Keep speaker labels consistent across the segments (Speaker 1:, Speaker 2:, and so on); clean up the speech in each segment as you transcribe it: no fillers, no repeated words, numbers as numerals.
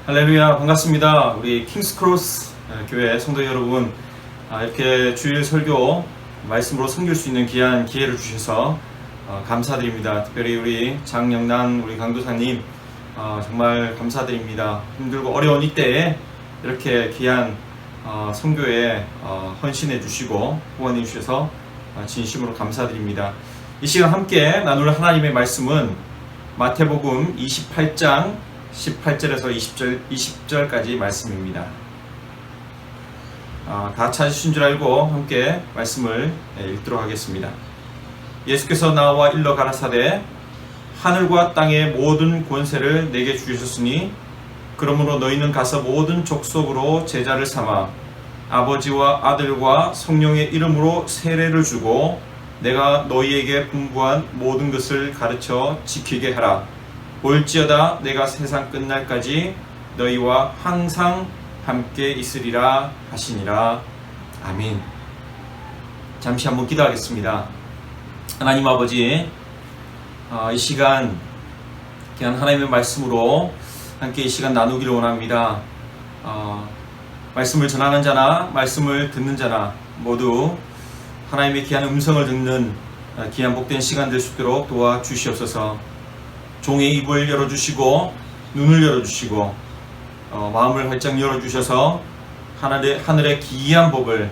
Speaker 1: 할렐루야, 반갑습니다. 우리 킹스크로스 교회 성도 여러분, 이렇게 주일 설교 말씀으로 섬길 수 있는 귀한 기회를 주셔서 감사드립니다. 특별히 우리 장영란 우리 강도사님 정말 감사드립니다. 힘들고 어려운 이때에 이렇게 귀한 선교에 헌신해 주시고 후원해 주셔서 진심으로 감사드립니다. 이 시간 함께 나눌 하나님의 말씀은 마태복음 28장 18절에서 20절까지 말씀입니다. 다 찾으신 줄 알고 함께 말씀을 읽도록 하겠습니다. 예수께서 나와 일러 가라사대 하늘과 땅의 모든 권세를 내게 주셨으니 그러므로 너희는 가서 모든 족속으로 제자를 삼아 아버지와 아들과 성령의 이름으로 세례를 주고 내가 너희에게 분부한 모든 것을 가르쳐 지키게 하라. 올지어다 내가 세상 끝날까지 너희와 항상 함께 있으리라 하시니라. 아멘. 잠시 한번 기도하겠습니다. 하나님 아버지, 이 시간 귀한 하나님의 말씀으로 함께 이 시간 나누기를 원합니다. 말씀을 전하는 자나 말씀을 듣는 자나 모두 하나님의 귀한 음성을 듣는 귀한 복된 시간 될 수 있도록 도와주시옵소서. 종의 입을 열어주시고 눈을 열어주시고 마음을 활짝 열어주셔서 하늘의 기이한 법을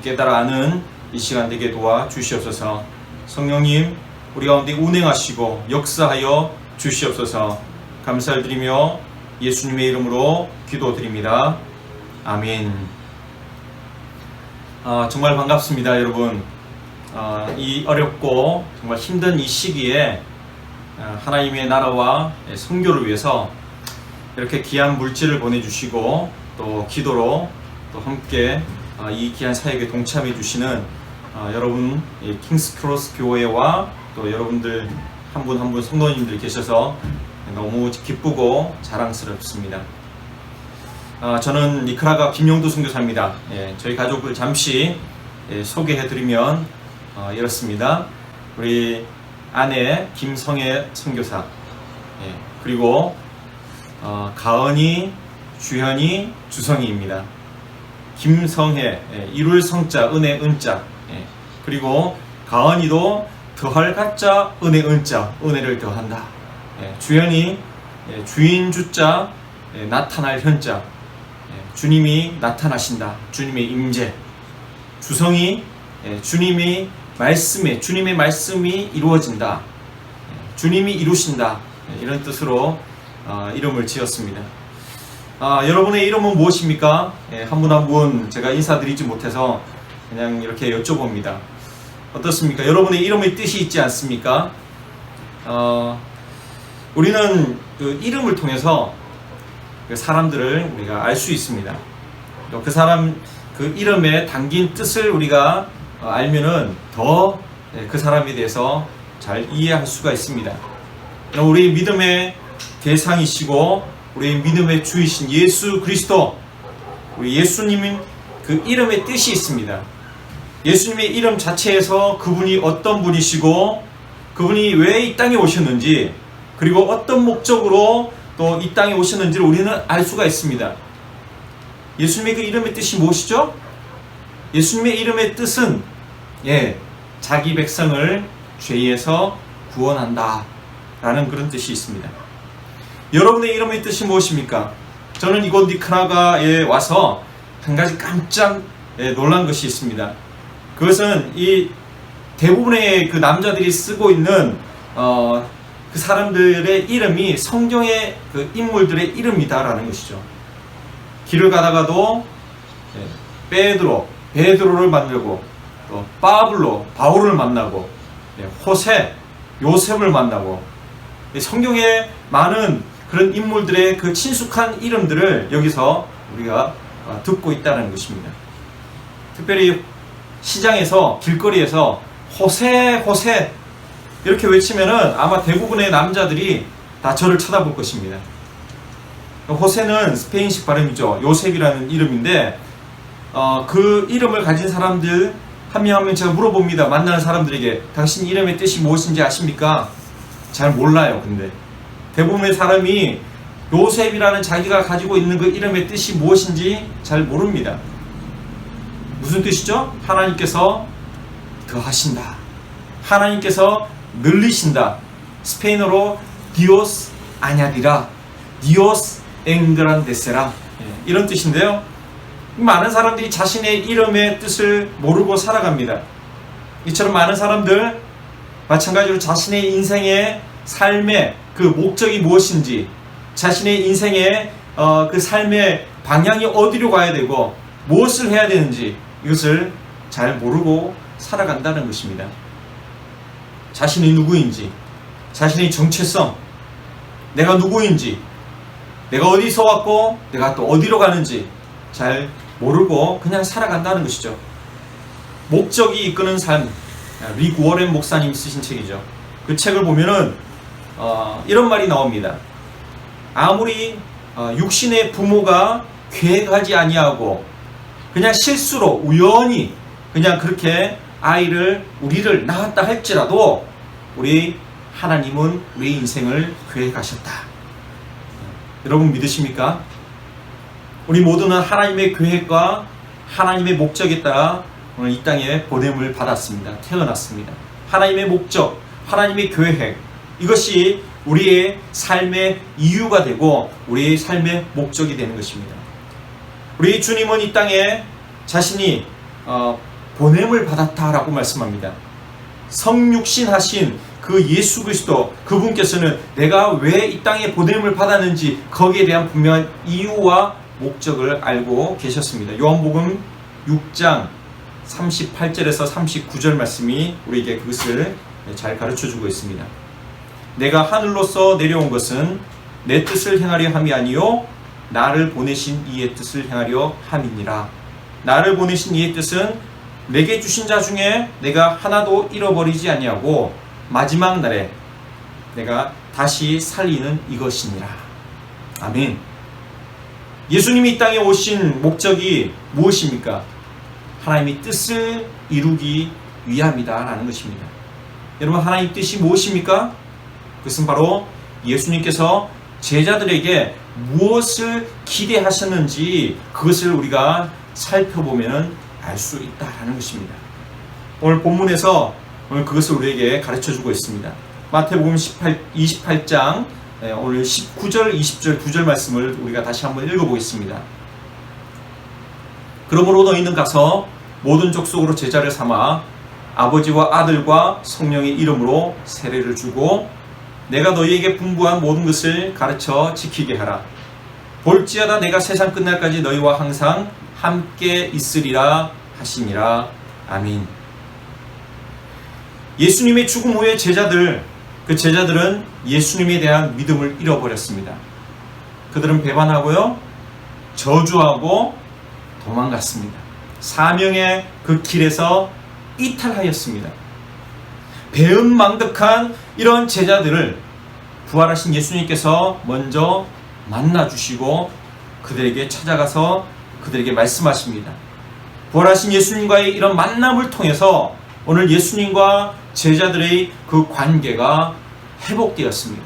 Speaker 1: 깨달아 아는 이 시간 되게 도와주시옵소서. 성령님 우리 가운데 운행하시고 역사하여 주시옵소서. 감사를 드리며 예수님의 이름으로 기도드립니다. 아멘. 정말 반갑습니다, 여러분. 이 어렵고 정말 힘든 이 시기에 하나님의 나라와 선교를 위해서 이렇게 귀한 물질을 보내주시고 또 기도로 또 함께 이 귀한 사역에 동참해 주시는 여러분 킹스크로스 교회와 또 여러분들 한 분 한 분 성도님들 계셔서 너무 기쁘고 자랑스럽습니다. 저는 니카라과 김용두 선교사입니다. 저희 가족을 잠시 소개해드리면 이렇습니다. 우리 아내 김성애 선교사, 그리고 가은이, 주현이, 주성이입니다. 김성애, 이룰 성자, 은혜 은자, 그리고 가은이도 더할 가자, 은혜 은자, 은혜를 더한다. 주현이, 주인 주자, 나타날 현자, 주님이 나타나신다, 주님의 임재. 주성이, 주님의 말씀이 이루어진다, 주님이 이루신다, 이런 뜻으로 이름을 지었습니다. 여러분의 이름은 무엇입니까? 한 분 한 분 제가 인사드리지 못해서 그냥 이렇게 여쭤봅니다. 어떻습니까? 여러분의 이름의 뜻이 있지 않습니까? 우리는 그 이름을 통해서 그 사람들을 우리가 알 수 있습니다. 그 사람 그 이름에 담긴 뜻을 우리가 알면은 더 그 사람에 대해서 잘 이해할 수가 있습니다. 우리 믿음의 대상이시고 우리 믿음의 주이신 예수 그리스도, 우리 예수님은 그 이름의 뜻이 있습니다. 예수님의 이름 자체에서 그분이 어떤 분이시고 그분이 왜 이 땅에 오셨는지, 그리고 어떤 목적으로 또 이 땅에 오셨는지를 우리는 알 수가 있습니다. 예수님의 그 이름의 뜻이 무엇이죠? 예수님의 이름의 뜻은 자기 백성을 죄에서 구원한다 라는 그런 뜻이 있습니다. 여러분의 이름의 뜻이 무엇입니까? 저는 이곳 니카라과에 와서 한 가지 깜짝 놀란 것이 있습니다. 그것은 이 대부분의 그 남자들이 쓰고 있는 그 사람들의 이름이 성경의 그 인물들의 이름이다라는 것이죠. 길을 가다가도 베드로를 만나고, 또 바울을 만나고, 호세, 요셉을 만나고, 성경에 많은 그런 인물들의 그 친숙한 이름들을 여기서 우리가 듣고 있다는 것입니다. 특별히 시장에서, 길거리에서 호세 이렇게 외치면은 아마 대부분의 남자들이 다 저를 쳐다볼 것입니다. 호세는 스페인식 발음이죠. 요셉이라는 이름인데 그 이름을 가진 사람들 한 명 한 명 제가 물어봅니다. 만나는 사람들에게 당신 이름의 뜻이 무엇인지 아십니까? 잘 몰라요. 근데 대부분의 사람이 요셉이라는 자기가 가지고 있는 그 이름의 뜻이 무엇인지 잘 모릅니다. 무슨 뜻이죠? 하나님께서 더하신다. 하나님께서 늘리신다. 스페인어로 디오스 아냐디라, 디오스 앵그란데세라, 이런 뜻인데요. 많은 사람들이 자신의 이름의 뜻을 모르고 살아갑니다. 이처럼 많은 사람들 마찬가지로 자신의 인생의 삶의 그 목적이 무엇인지, 자신의 인생의 그 삶의 방향이 어디로 가야 되고 무엇을 해야 되는지 이것을 잘 모르고 살아간다는 것입니다. 자신이 누구인지, 자신의 정체성, 내가 누구인지, 내가 어디서 왔고 내가 또 어디로 가는지 잘 모르고 그냥 살아간다는 것이죠. 목적이 이끄는 삶, 릭 워렌 목사님 쓰신 책이죠. 그 책을 보면은 이런 말이 나옵니다. 아무리 육신의 부모가 계획하지 아니하고 그냥 실수로 우연히 그냥 그렇게 우리를 낳았다 할지라도 우리 하나님은 우리 인생을 계획하셨다. 여러분 믿으십니까? 우리 모두는 하나님의 계획과 하나님의 목적에 따라 오늘 이 땅에 보냄을 받았습니다. 태어났습니다. 하나님의 목적, 하나님의 계획, 이것이 우리의 삶의 이유가 되고 우리의 삶의 목적이 되는 것입니다. 우리 주님은 이 땅에 자신이 보냄을 받았다라고 말씀합니다. 성육신하신 그 예수 그리스도, 그분께서는 내가 왜 이 땅에 보냄을 받았는지 거기에 대한 분명한 이유와 목적을 알고 계셨습니다. 요한복음 6장 38절에서 39절 말씀이 우리에게 그것을 잘 가르쳐주고 있습니다. 내가 하늘로서 내려온 것은 내 뜻을 행하려 함이 아니요 나를 보내신 이의 뜻을 행하려 함이니라. 나를 보내신 이의 뜻은 내게 주신 자 중에 내가 하나도 잃어버리지 아니하고 마지막 날에 내가 다시 살리는 이것이니라. 아멘. 예수님이 이 땅에 오신 목적이 무엇입니까? 하나님의 뜻을 이루기 위함이다 라는 것입니다. 여러분, 하나님의 뜻이 무엇입니까? 그것은 바로 예수님께서 제자들에게 무엇을 기대하셨는지 그것을 우리가 살펴보면 알 수 있다라는 것입니다. 오늘 본문에서 오늘 그것을 우리에게 가르쳐주고 있습니다. 마태복음 28장 오늘 19절, 20절, 2절 말씀을 우리가 다시 한번 읽어보겠습니다. 그러므로 너희는 가서 모든 족속으로 제자를 삼아 아버지와 아들과 성령의 이름으로 세례를 주고 내가 너희에게 분부한 모든 것을 가르쳐 지키게 하라. 볼지어다 내가 세상 끝날까지 너희와 항상 함께 있으리라 하시니라. 아멘. 예수님의 죽음 후에 그 제자들은 예수님에 대한 믿음을 잃어버렸습니다. 그들은 배반하고요, 저주하고 도망갔습니다. 사명의 그 길에서 이탈하였습니다. 배은망덕한 이런 제자들을 부활하신 예수님께서 먼저 만나주시고 그들에게 찾아가서 그들에게 말씀하십니다. 부활하신 예수님과의 이런 만남을 통해서 오늘 예수님과 제자들의 그 관계가 회복되었습니다.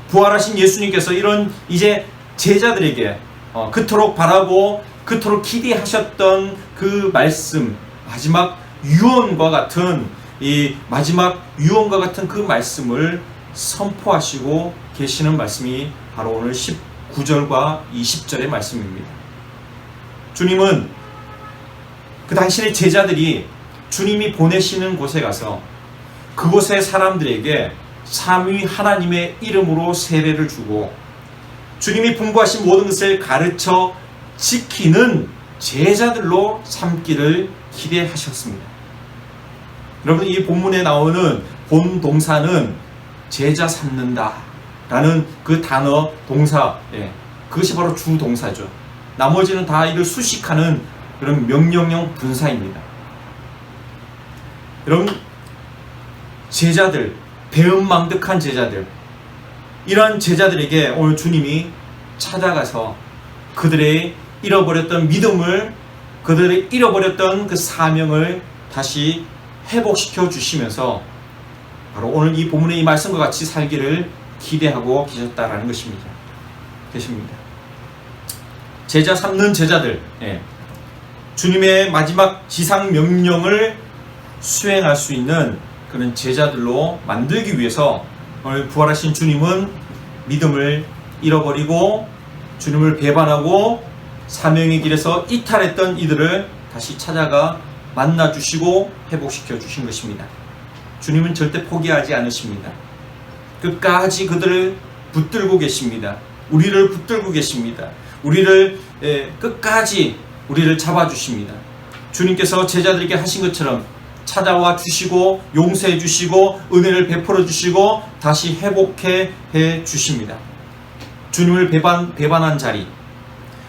Speaker 1: 부활하신 예수님께서 이런 이제 제자들에게 그토록 바라고 그토록 기대하셨던 그 말씀, 마지막 유언과 같은 그 말씀을 선포하시고 계시는 말씀이 바로 오늘 19절과 20절의 말씀입니다. 주님은 그 당신의 제자들이 주님이 보내시는 곳에 가서 그곳의 사람들에게 삼위 하나님의 이름으로 세례를 주고 주님이 분부하신 모든 것을 가르쳐 지키는 제자들로 삼기를 기대하셨습니다. 여러분, 이 본문에 나오는 본 동사는 제자 삼는다 라는 그 단어, 동사, 그것이 바로 주 동사죠. 나머지는 다 이를 수식하는 그런 명령형 분사입니다. 여러분, 제자들, 배은망덕한 제자들, 이러한 제자들에게 오늘 주님이 찾아가서 그들의 잃어버렸던 믿음을, 그들의 잃어버렸던 그 사명을 다시 회복시켜 주시면서 바로 오늘 이 본문의 이 말씀과 같이 살기를 기대하고 계셨다라는 것입니다. 계십니다. 제자 삼는 제자들, 주님의 마지막 지상 명령을 수행할 수 있는 그런 제자들로 만들기 위해서 오늘 부활하신 주님은 믿음을 잃어버리고 주님을 배반하고 사명의 길에서 이탈했던 이들을 다시 찾아가 만나주시고 회복시켜 주신 것입니다. 주님은 절대 포기하지 않으십니다. 끝까지 그들을 붙들고 계십니다. 우리를 붙들고 계십니다. 우리를 끝까지 우리를 잡아주십니다. 주님께서 제자들에게 하신 것처럼 찾아와 주시고 용서해 주시고 은혜를 베풀어 주시고 다시 회복해 주십니다. 주님을 배반한 자리,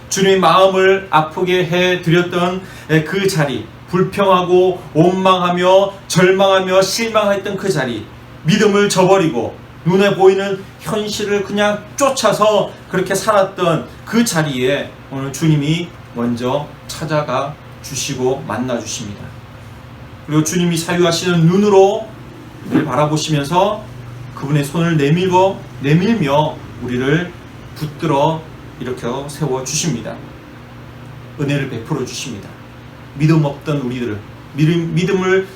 Speaker 1: 주님의 마음을 아프게 해 드렸던 그 자리, 불평하고 원망하며 절망하며 실망했던 그 자리, 믿음을 저버리고 눈에 보이는 현실을 그냥 쫓아서 그렇게 살았던 그 자리에 오늘 주님이 먼저 찾아가 주시고 만나 주십니다. 그리고 주님이 사유하시는 눈으로 우리를 바라보시면서 그분의 손을 내밀며 우리를 붙들어 일으켜 세워 주십니다. 은혜를 베풀어 주십니다. 믿음 없던 우리들을, 믿음을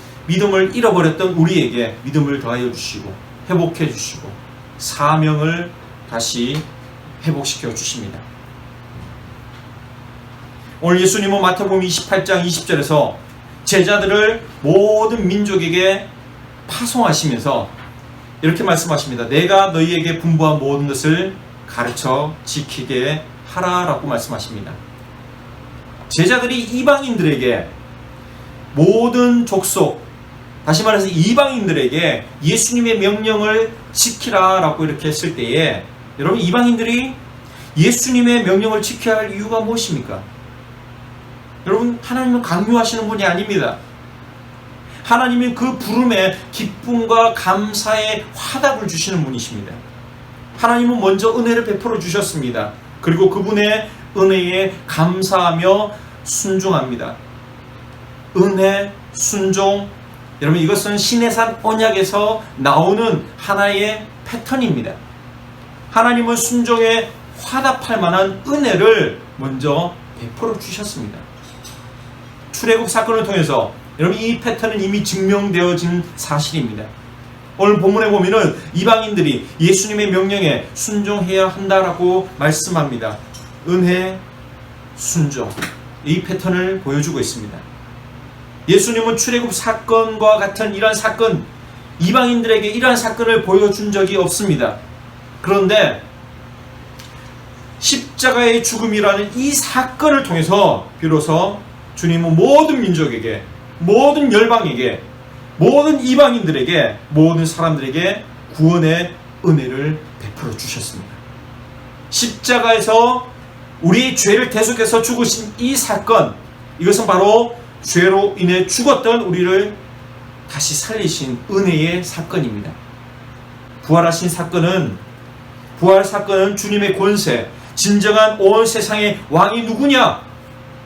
Speaker 1: 잃어버렸던 우리에게 믿음을 더하여 주시고 회복해 주시고 사명을 다시 회복시켜 주십니다. 오늘 예수님은 마태복음 28장 20절에서 제자들을 모든 민족에게 파송하시면서 이렇게 말씀하십니다. 내가 너희에게 분부한 모든 것을 가르쳐 지키게 하라라고 말씀하십니다. 제자들이 이방인들에게 모든 족속, 다시 말해서 이방인들에게 예수님의 명령을 지키라라고 이렇게 했을 때에 여러분, 이방인들이 예수님의 명령을 지켜야 할 이유가 무엇입니까? 여러분, 하나님은 강요하시는 분이 아닙니다. 하나님은 그 부름에 기쁨과 감사의 화답을 주시는 분이십니다. 하나님은 먼저 은혜를 베풀어 주셨습니다. 그리고 그분의 은혜에 감사하며 순종합니다. 은혜, 순종, 여러분, 이것은 시내산 언약에서 나오는 하나의 패턴입니다. 하나님은 순종에 화답할 만한 은혜를 먼저 베풀어 주셨습니다. 출애굽 사건을 통해서 여러분, 이 패턴은 이미 증명되어진 사실입니다. 오늘 본문에 보면은 이방인들이 예수님의 명령에 순종해야 한다라고 말씀합니다. 은혜, 순종, 이 패턴을 보여주고 있습니다. 예수님은 출애굽 사건과 같은 이러한 사건, 이방인들에게 이러한 사건을 보여준 적이 없습니다. 그런데 십자가의 죽음이라는 이 사건을 통해서 비로소 주님은 모든 민족에게, 모든 열방에게, 모든 이방인들에게, 모든 사람들에게 구원의 은혜를 베풀어 주셨습니다. 십자가에서 우리 죄를 대속해서 죽으신 이 사건, 이것은 바로 죄로 인해 죽었던 우리를 다시 살리신 은혜의 사건입니다. 부활 사건은 주님의 권세, 진정한 온 세상의 왕이 누구냐?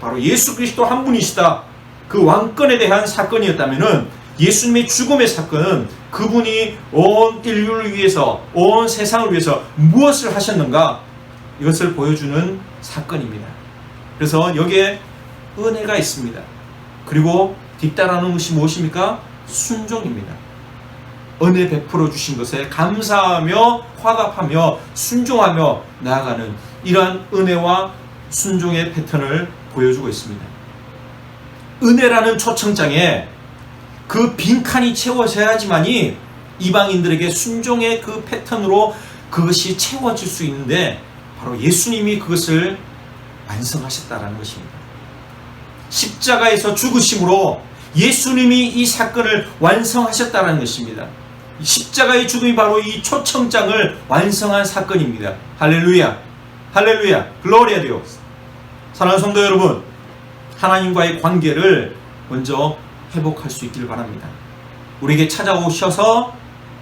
Speaker 1: 바로 예수 그리스도 한 분이시다. 그 왕권에 대한 사건이었다면은 예수님의 죽음의 사건은 그분이 온 인류를 위해서, 온 세상을 위해서 무엇을 하셨는가? 이것을 보여주는 사건입니다. 그래서 여기에 은혜가 있습니다. 그리고 뒤따라하는 것이 무엇입니까? 순종입니다. 은혜 베풀어 주신 것에 감사하며 화답하며 순종하며 나아가는 이러한 은혜와 순종의 패턴을 보여주고 있습니다. 은혜라는 초청장에 그 빈칸이 채워져야지만이 이방인들에게 순종의 그 패턴으로 그것이 채워질 수 있는데 바로 예수님이 그것을 완성하셨다라는 것입니다. 십자가에서 죽으심으로 예수님이 이 사건을 완성하셨다는 것입니다. 십자가의 죽음이 바로 이 초청장을 완성한 사건입니다. 할렐루야, 할렐루야, 글로리아 디오스. 사랑하는 성도 여러분, 하나님과의 관계를 먼저 회복할 수 있기를 바랍니다. 우리에게 찾아오셔서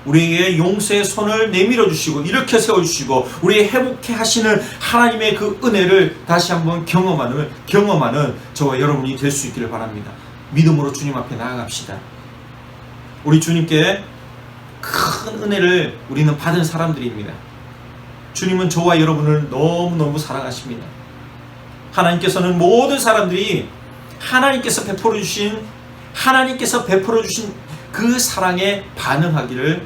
Speaker 1: 우리에게 용서의 손을 내밀어 주시고 일으켜 세워 주시고 우리의 회복해 하시는 하나님의 그 은혜를 다시 한번 경험하는 저와 여러분이 될 수 있기를 바랍니다. 믿음으로 주님 앞에 나아갑시다. 우리 주님께 큰 은혜를 우리는 받은 사람들입니다. 주님은 저와 여러분을 너무너무 사랑하십니다. 하나님께서는 모든 사람들이 하나님께서 베풀어 주신 그 사랑에 반응하기를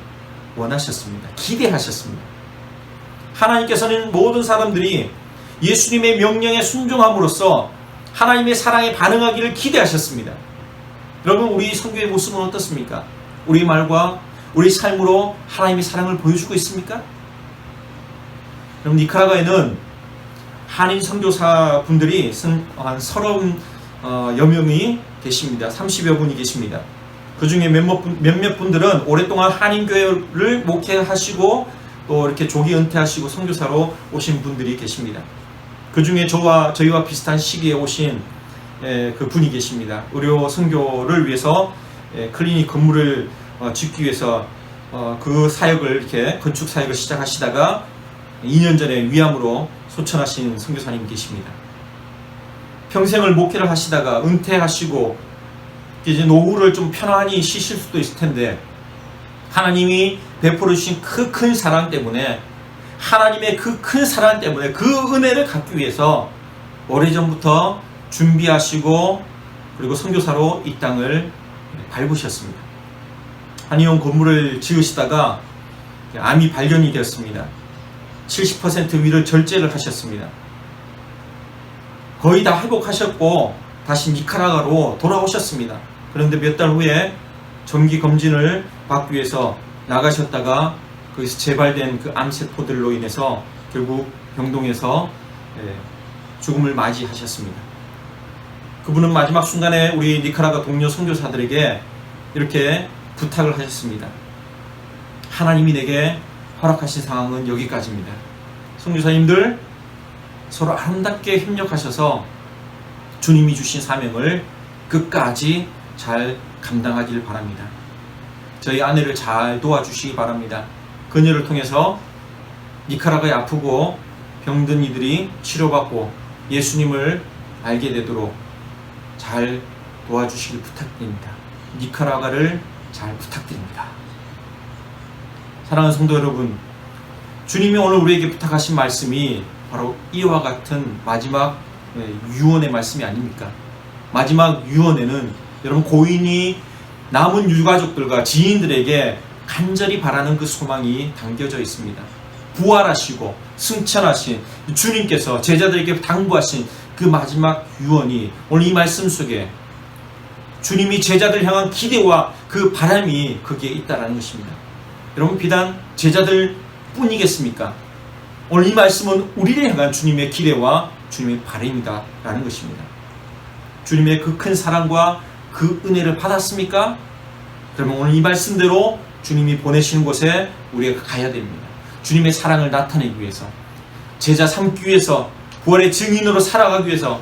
Speaker 1: 원하셨습니다. 기대하셨습니다. 하나님께서는 모든 사람들이 예수님의 명령에 순종함으로써 하나님의 사랑에 반응하기를 기대하셨습니다. 여러분, 우리 선교의 모습은 어떻습니까? 우리 말과 우리 삶으로 하나님의 사랑을 보여주고 있습니까? 여러분, 니카라과에는 한인 선교사 분들이 한 30여 명이 계십니다. 30여 분이 계십니다. 그 중에 몇몇 분들은 오랫동안 한인교회를 목회하시고 또 이렇게 조기 은퇴하시고 선교사로 오신 분들이 계십니다. 그 중에 저희와 비슷한 시기에 오신 그 분이 계십니다. 의료 선교를 위해서 클리닉 건물을 짓기 위해서 그 사역을 이렇게 건축 사역을 시작하시다가 2년 전에 위암으로 소천하신 선교사님 계십니다. 평생을 목회를 하시다가 은퇴하시고 이제 노후를 좀 편안히 쉬실 수도 있을 텐데 하나님이 베풀어 주신 그 큰 사랑 때문에 하나님의 그 큰 사랑 때문에 그 은혜를 갖기 위해서 오래전부터 준비하시고 그리고 선교사로 이 땅을 밟으셨습니다. 한의원 건물을 지으시다가 암이 발견이 되었습니다. 70% 위를 절제를 하셨습니다. 거의 다 회복하셨고 다시 니카라과로 돌아오셨습니다. 그런데 몇 달 후에 정기 검진을 받기 위해서 나가셨다가 거기서 재발된 그 암세포들로 인해서 결국 병동에서 죽음을 맞이하셨습니다. 그분은 마지막 순간에 우리 니카라과 동료 선교사들에게 이렇게 부탁을 하셨습니다. 하나님이 내게 허락하신 상황은 여기까지입니다. 선교사님들 서로 아름답게 협력하셔서 주님이 주신 사명을 끝까지 잘 감당하길 바랍니다. 저희 아내를 잘 도와주시기 바랍니다. 그녀를 통해서 니카라과에 아프고 병든 이들이 치료받고 예수님을 알게 되도록 잘 도와주시길 부탁드립니다. 니카라과를 잘 부탁드립니다. 사랑하는 성도 여러분, 주님이 오늘 우리에게 부탁하신 말씀이 바로 이와 같은 마지막 유언의 말씀이 아닙니까? 마지막 유언에는 여러분 고인이 남은 유가족들과 지인들에게 간절히 바라는 그 소망이 담겨져 있습니다. 부활하시고 승천하신 주님께서 제자들에게 당부하신 그 마지막 유언이 오늘 이 말씀 속에 주님이 제자들 향한 기대와 그 바람이 거기에 있다는 것입니다. 여러분, 비단 제자들 뿐이겠습니까? 오늘 이 말씀은 우리를 향한 주님의 기대와 주님의 바람이다 라는 것입니다. 주님의 그 큰 사랑과 그 은혜를 받았습니까? 그러면 오늘 이 말씀대로 주님이 보내시는 곳에 우리가 가야 됩니다. 주님의 사랑을 나타내기 위해서, 제자 삼기 위해서, 부활의 증인으로 살아가기 위해서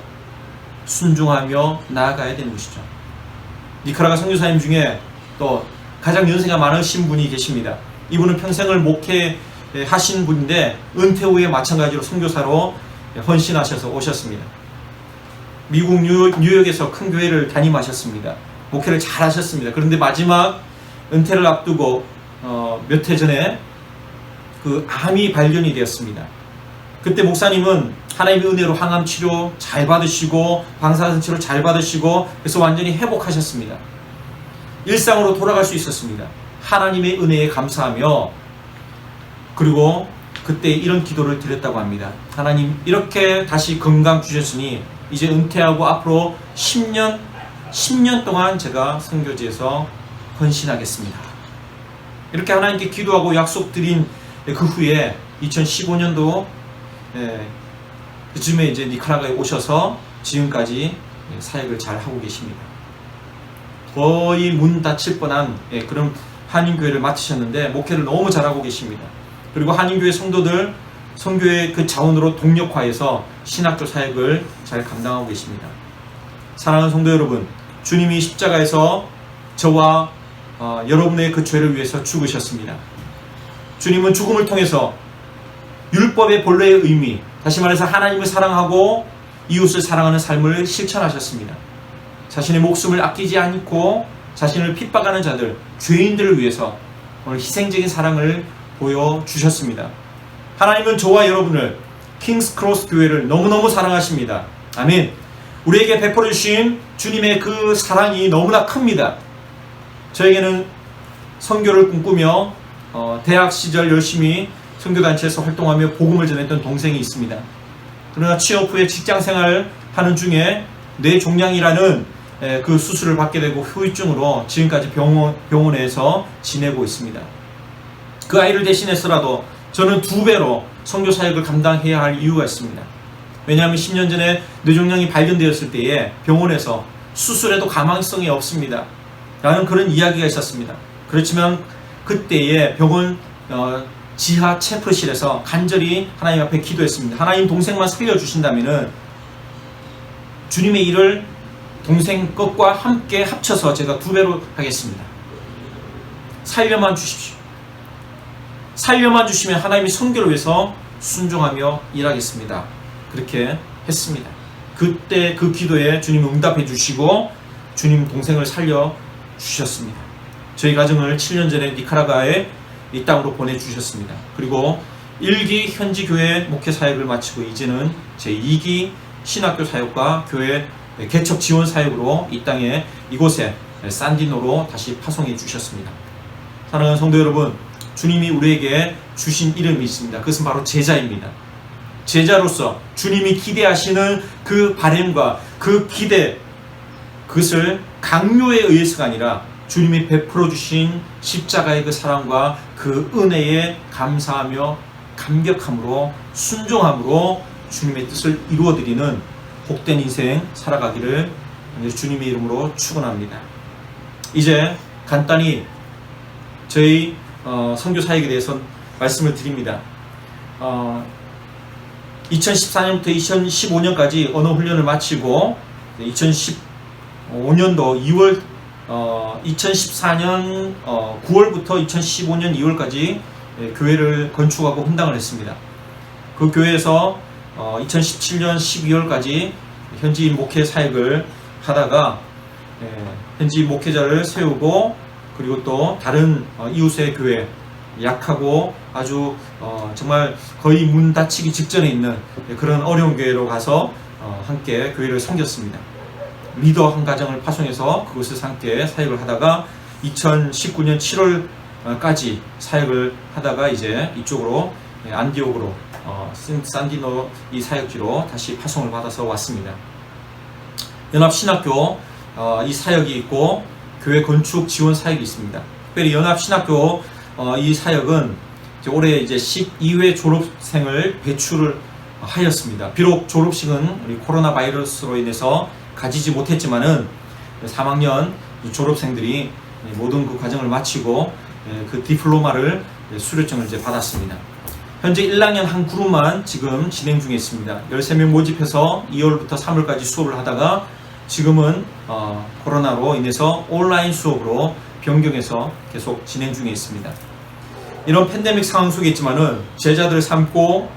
Speaker 1: 순종하며 나아가야 되는 것이죠. 니카라과 선교사님 중에 또 가장 연세가 많으신 분이 계십니다. 이분은 평생을 목회하신 분인데 은퇴 후에 마찬가지로 선교사로 헌신하셔서 오셨습니다. 미국 뉴욕에서 큰 교회를 담임하셨습니다. 목회를 잘 하셨습니다. 그런데 마지막 은퇴를 앞두고 몇 해 전에 그 암이 발견이 되었습니다. 그때 목사님은 하나님의 은혜로 항암 치료 잘 받으시고 방사선 치료 잘 받으시고 그래서 완전히 회복하셨습니다. 일상으로 돌아갈 수 있었습니다. 하나님의 은혜에 감사하며, 그리고 그때 이런 기도를 드렸다고 합니다. 하나님, 이렇게 다시 건강 주셨으니 이제 은퇴하고 앞으로 10년 동안 제가 선교지에서 헌신하겠습니다. 이렇게 하나님께 기도하고 약속드린 그 후에 2015년도 그쯤에 이제 니카라과에 오셔서 지금까지 사역을 잘 하고 계십니다. 거의 문 닫힐 뻔한 그런 한인교회를 맡으셨는데 목회를 너무 잘하고 계십니다. 그리고 한인교회 성도들 선교의 그 자원으로 동력화해서 신학교 사역을 잘 감당하고 계십니다. 사랑하는 성도 여러분, 주님이 십자가에서 저와 여러분의 그 죄를 위해서 죽으셨습니다. 주님은 죽음을 통해서 율법의 본래의 의미, 다시 말해서 하나님을 사랑하고 이웃을 사랑하는 삶을 실천하셨습니다. 자신의 목숨을 아끼지 않고 자신을 핍박하는 자들, 죄인들을 위해서 오늘 희생적인 사랑을 보여주셨습니다. 하나님은 저와 여러분을 킹스크로스 교회를 너무너무 사랑하십니다. 아멘. 우리에게 베풀어 주신 주님의 그 사랑이 너무나 큽니다. 저에게는 선교를 꿈꾸며 대학 시절 열심히 선교단체에서 활동하며 복음을 전했던 동생이 있습니다. 그러나 취업 후에 직장생활 하는 중에 뇌종양이라는 그 수술을 받게 되고 후유증으로 지금까지 병원에서 지내고 있습니다. 그 아이를 대신해서라도 저는 2배로 선교 사역을 감당해야 할 이유가 있습니다. 왜냐하면 10년 전에 뇌종양이 발견되었을 때에 병원에서 수술에도 가망성이 없습니다 라는 그런 이야기가 있었습니다. 그렇지만 그때에 병원 지하 체프실에서 간절히 하나님 앞에 기도했습니다. 하나님, 동생만 살려주신다면 주님의 일을 동생 것과 함께 합쳐서 제가 2배로 하겠습니다. 살려만 주십시오. 살려만 주시면 하나님이 선교를 위해서 순종하며 일하겠습니다. 그렇게 했습니다. 그때 그 기도에 주님이 응답해 주시고 주님 동생을 살려 주셨습니다. 저희 가정을 7년 전에 니카라과에 이 땅으로 보내주셨습니다. 그리고 1기 현지 교회 목회 사역을 마치고 이제는 제 2기 신학교 사역과 교회 개척 지원 사역으로 이 땅에 이곳에 산디노로 다시 파송해 주셨습니다. 사랑하는 성도 여러분, 주님이 우리에게 주신 이름이 있습니다. 그것은 바로 제자입니다. 제자로서 주님이 기대하시는 그 바램과 그 기대, 그것을 강요에 의해서가 아니라 주님이 베풀어 주신 십자가의 그 사랑과 그 은혜에 감사하며 감격함으로 순종함으로 주님의 뜻을 이루어드리는 복된 인생 살아가기를 주님의 이름으로 축원합니다. 이제 간단히 저희 선교 사역에 대해서 말씀을 드립니다. 2014년부터 2015년까지 언어 훈련을 마치고 2015년도 2월 2014년 9월부터 2015년 2월까지 교회를 건축하고 헌당을 했습니다. 그 교회에서 2017년 12월까지 현지인 목회 사역을 하다가 현지 목회자를 세우고 그리고 또 다른 이웃의 교회, 약하고 아주 정말 거의 문 닫히기 직전에 있는 그런 어려운 교회로 가서 함께 교회를 섬겼습니다. 리더 한 가정을 파송해서 그곳에서 함께 사역을 하다가 2019년 7월까지 사역을 하다가 이제 이쪽으로 안디옥으로 산디노 이 사역지로 다시 파송을 받아서 왔습니다. 연합신학교 이 사역이 있고 교회 건축 지원 사역이 있습니다. 특별히 연합신학교 이 사역은 올해 이제 12회 졸업생을 배출을 하였습니다. 비록 졸업식은 우리 코로나 바이러스로 인해서 가지지 못했지만은 3학년 졸업생들이 모든 그 과정을 마치고 그 디플로마를 수료증을 이제 받았습니다. 현재 1학년 한 그룹만 지금 진행 중에 있습니다. 13명 모집해서 2월부터 3월까지 수업을 하다가 지금은 코로나로 인해서 온라인 수업으로 변경해서 계속 진행 중에 있습니다. 이런 팬데믹 상황 속에 있지만은 제자들을 삼고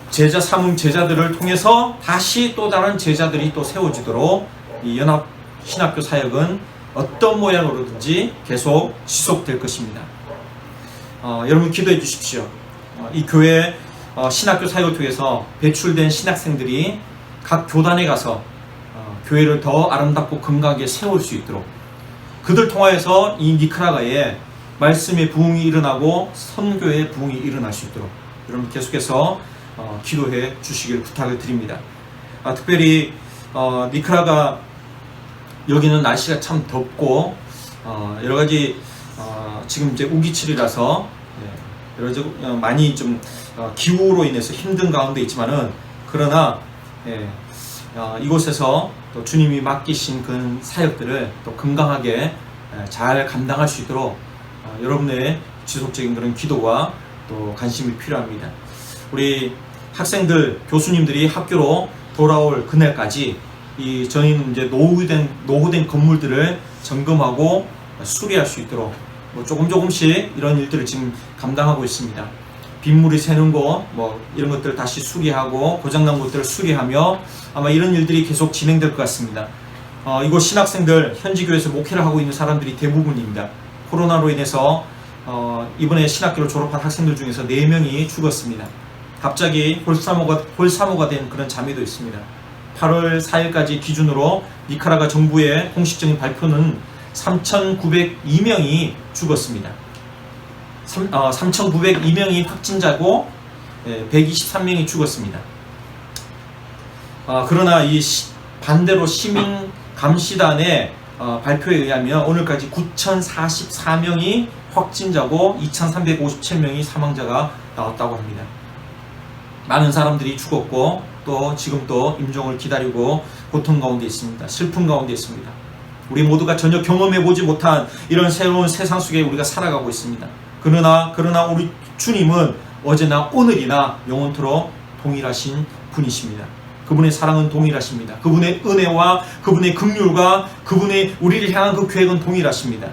Speaker 1: 제자 삼은 제자들을 통해서 다시 또 다른 제자들이 또 세워지도록 이 연합 신학교 사역은 어떤 모양으로든지 계속 지속될 것입니다. 여러분 기도해 주십시오. 이 교회 신학교 사역을 통해서 배출된 신학생들이 각 교단에 가서 교회를 더 아름답고 건강하게 세울 수 있도록 그들 통하여서 이 니카라과에 말씀의 부흥이 일어나고 선교의 부흥이 일어날 수 있도록 여러분 계속해서 기도해 주시길 부탁을 드립니다. 특별히 니카라과 여기는 날씨가 참 덥고 여러가지 지금 이제 우기철이라서 여러가지 많이 좀 기후로 인해서 힘든 가운데 있지만은 그러나 이곳에서 또 주님이 맡기신 그 사역들을 또 건강하게 잘 감당할 수 있도록 여러분의 지속적인 그런 기도와 또 관심이 필요합니다. 우리 학생들, 교수님들이 학교로 돌아올 그날까지 저희는 이제 노후된 건물들을 점검하고 수리할 수 있도록 조금씩 이런 일들을 지금 감당하고 있습니다. 빗물이 새는 곳, 이런 것들 다시 수리하고 고장난 것들을 수리하며 아마 이런 일들이 계속 진행될 것 같습니다. 이곳 신학생들, 현지 교회에서 목회를 하고 있는 사람들이 대부분입니다. 코로나로 인해서 이번에 신학교를 졸업한 학생들 중에서 4명이 죽었습니다. 갑자기 홀사모가 된 그런 자매도 있습니다. 8월 4일까지 기준으로 니카라과 정부의 공식적인 발표는 3,902명이 죽었습니다. 3,902명이 확진자고 123명이 죽었습니다. 그러나 반대로 시민감시단의 발표에 의하면 오늘까지 9,044명이 확진자고 2,357명이 사망자가 나왔다고 합니다. 많은 사람들이 죽었고 또 지금 또 임종을 기다리고 고통 가운데 있습니다. 슬픔 가운데 있습니다. 우리 모두가 전혀 경험해보지 못한 이런 새로운 세상 속에 우리가 살아가고 있습니다. 그러나 우리 주님은 어제나 오늘이나 영원토록 동일하신 분이십니다. 그분의 사랑은 동일하십니다. 그분의 은혜와 그분의 긍휼과 그분의 우리를 향한 그 계획은 동일하십니다.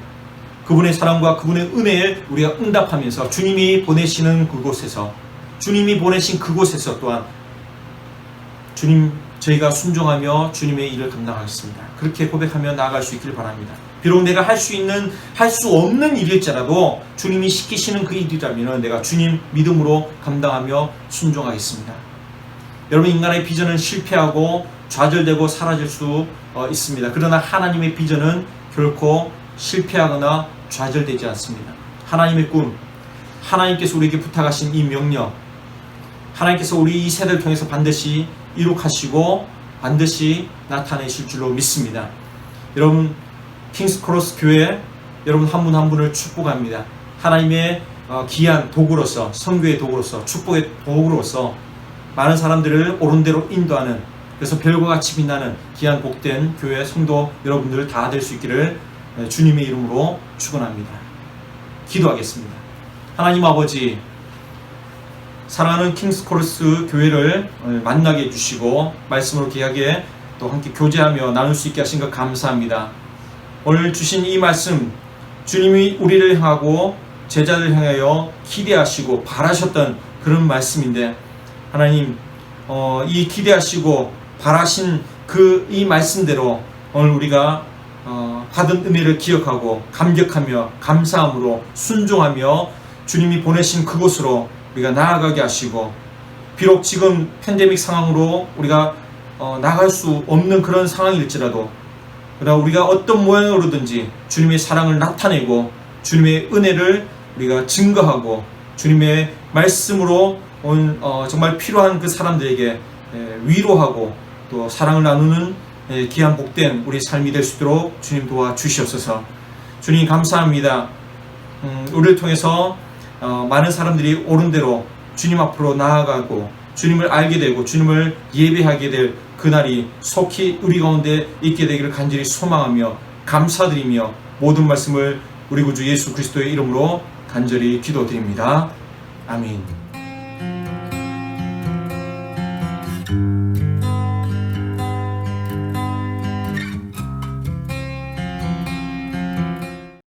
Speaker 1: 그분의 사랑과 그분의 은혜에 우리가 응답하면서 주님이 보내시는 그곳에서, 주님이 보내신 그곳에서 또한 주님, 저희가 순종하며 주님의 일을 감당하겠습니다. 그렇게 고백하며 나아갈 수 있길 바랍니다. 비록 내가 할 수 없는 일일지라도 주님이 시키시는 그 일이라면 내가 주님 믿음으로 감당하며 순종하겠습니다. 여러분, 인간의 비전은 실패하고 좌절되고 사라질 수 있습니다. 그러나 하나님의 비전은 결코 실패하거나 좌절되지 않습니다. 하나님의 꿈, 하나님께서 우리에게 부탁하신 이 명령, 하나님께서 우리 이 세대를 통해서 반드시 이룩하시고 반드시 나타내실 줄로 믿습니다. 여러분, 킹스크로스 교회 여러분 한 분 한 분을 축복합니다. 하나님의 귀한 도구로서, 선교의 도구로서, 축복의 도구로서 많은 사람들을 옳은 대로 인도하는, 그래서 별과 같이 빛나는 귀한 복된 교회 성도 여러분들 다 될 수 있기를 주님의 이름으로 축원합니다. 기도하겠습니다. 하나님 아버지, 사랑하는 킹스크로스 교회를 만나게 해주시고 말씀으로 귀하게 또 함께 교제하며 나눌 수 있게 하신 것 감사합니다. 오늘 주신 이 말씀, 주님이 우리를 향하고 제자를 향하여 기대하시고 바라셨던 그런 말씀인데, 하나님 이 기대하시고 바라신 이 말씀대로 오늘 우리가 받은 은혜를 기억하고 감격하며 감사함으로 순종하며 주님이 보내신 그곳으로 우리가 나아가게 하시고, 비록 지금 팬데믹 상황으로 우리가 나갈 수 없는 그런 상황일지라도, 그러나 우리가 어떤 모양으로든지 주님의 사랑을 나타내고 주님의 은혜를 우리가 증거하고 주님의 말씀으로 정말 필요한 그 사람들에게 위로하고 또 사랑을 나누는 귀한 복된 우리 삶이 될 수 있도록 주님 도와주시옵소서. 주님 감사합니다. 우리를 통해서 많은 사람들이 옳은 대로 주님 앞으로 나아가고 주님을 알게 되고 주님을 예배하게 될 그날이 속히 우리 가운데 있게 되기를 간절히 소망하며 감사드리며 모든 말씀을 우리 구주 예수 그리스도의 이름으로 간절히 기도드립니다. 아멘.